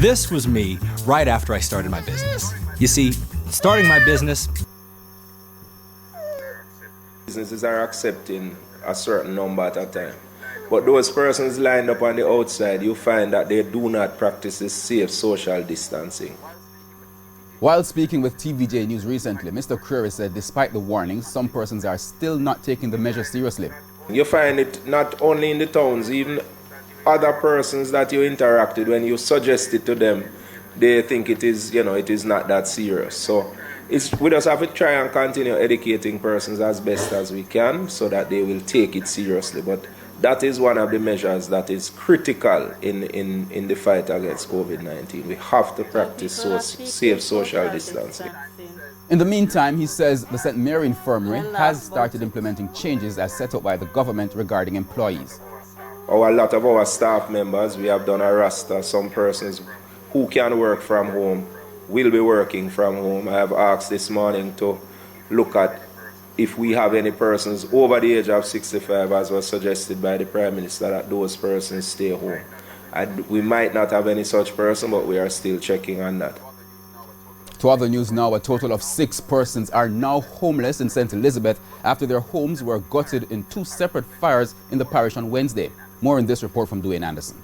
This was me right after I started my business. You see, starting my business... Businesses are accepting a certain number at a time. But those persons lined up on the outside, you find that they do not practice this safe social distancing. While speaking with TVJ News recently, Mr. Creary said despite the warnings, some persons are still not taking the measure seriously. You find it not only in the towns, even other persons that you interacted, when you suggest it to them, they think it is, it is not that serious. So we just have to try and continue educating persons as best as we can so that they will take it seriously. But that is one of the measures that is critical in the fight against COVID-19. We have to practice safe social distancing. In the meantime, he says the St. Mary Infirmary has started implementing changes as set up by the government regarding employees. A lot of our staff members, we have done a roster. Some persons who can work from home will be working from home. I have asked this morning to look at if we have any persons over the age of 65, as was suggested by the Prime Minister, that those persons stay home. We might not have any such person, but we are still checking on that. To other news now, a total of 6 persons are now homeless in St. Elizabeth after their homes were gutted in 2 separate fires in the parish on Wednesday. More in this report from Dwayne Anderson.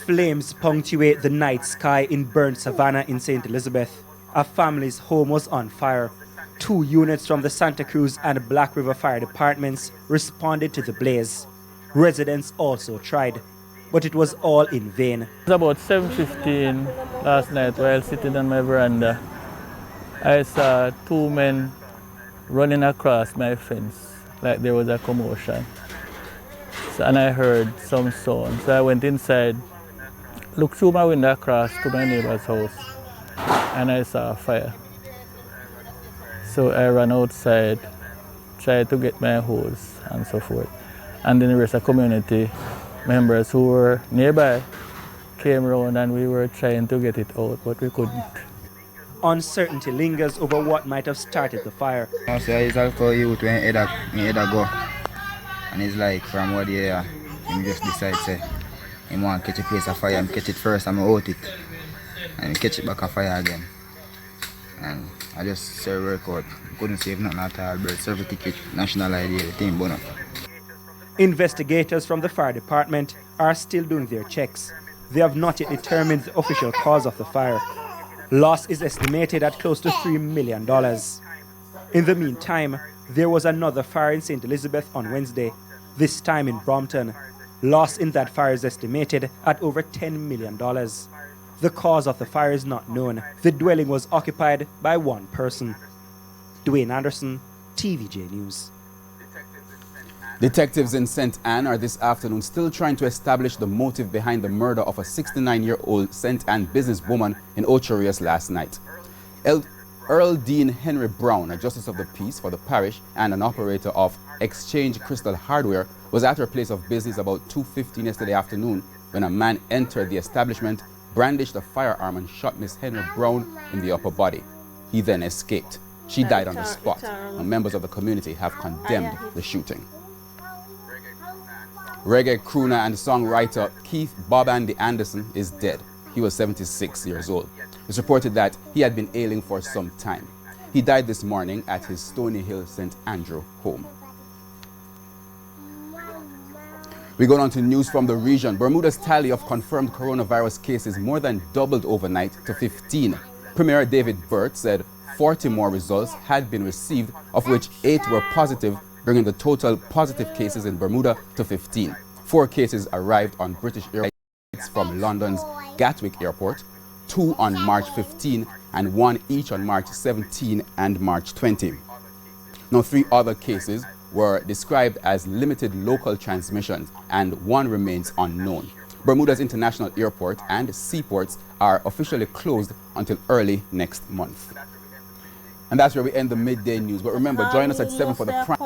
Flames punctuate the night sky in burnt Savannah in St. Elizabeth. A family's home was on fire. 2 units from the Santa Cruz and Black River Fire Departments responded to the blaze. Residents also tried, but it was all in vain. It was about 7:15 last night while sitting on my veranda. I saw 2 men running across my fence like there was a commotion. And I heard some sound. So I went inside, looked through my window across to my neighbor's house, and I saw a fire. So I ran outside, tried to get my hose and so forth. And then the rest of the community members who were nearby came around and we were trying to get it out, but we couldn't. Uncertainty lingers over what might have started the fire. So it's also youth when he go. And it's like from what he just decide say he want to catch a place of fire, and catch it first and out it. And catch it back a fire again. And I just say work out. Couldn't save nothing at all, birth certificate, national ID, the thing burn up. Investigators from the fire department are still doing their checks. They have not yet determined the official cause of the fire. Loss is estimated at close to $3 million. In the meantime, there was another fire in St. Elizabeth on Wednesday, this time in Brompton. Loss in that fire is estimated at over $10 million. The cause of the fire is not known. The dwelling was occupied by 1 person. Dwayne Anderson, TVJ News. Detectives in St. Anne are this afternoon still trying to establish the motive behind the murder of a 69-year-old St. Anne businesswoman in Ocherius last night. Earl Dean Henry Brown, a justice of the peace for the parish and an operator of Exchange Crystal Hardware, was at her place of business about 2:15 yesterday afternoon when a man entered the establishment, brandished a firearm and shot Miss Henry Brown in the upper body. He then escaped. She died on the spot, and members of the community have condemned the shooting. Reggae crooner and songwriter Keith Bob Andy Anderson is dead. He was 76 years old. It's reported that he had been ailing for some time. He died this morning at his Stony Hill St. Andrew home. We go on to news from the region. Bermuda's tally of confirmed coronavirus cases more than doubled overnight to 15. Premier David Burt said 40 more results had been received, of which 8 were positive, bringing the total positive cases in Bermuda to 15. 4 cases arrived on British Airways from London's Gatwick Airport, 2 on March 15 and 1 each on March 17 and March 20. Now 3 other cases were described as limited local transmissions and 1 remains unknown. Bermuda's International Airport and seaports are officially closed until early next month. And that's where we end the midday news. But remember, join us at 7 for the prime.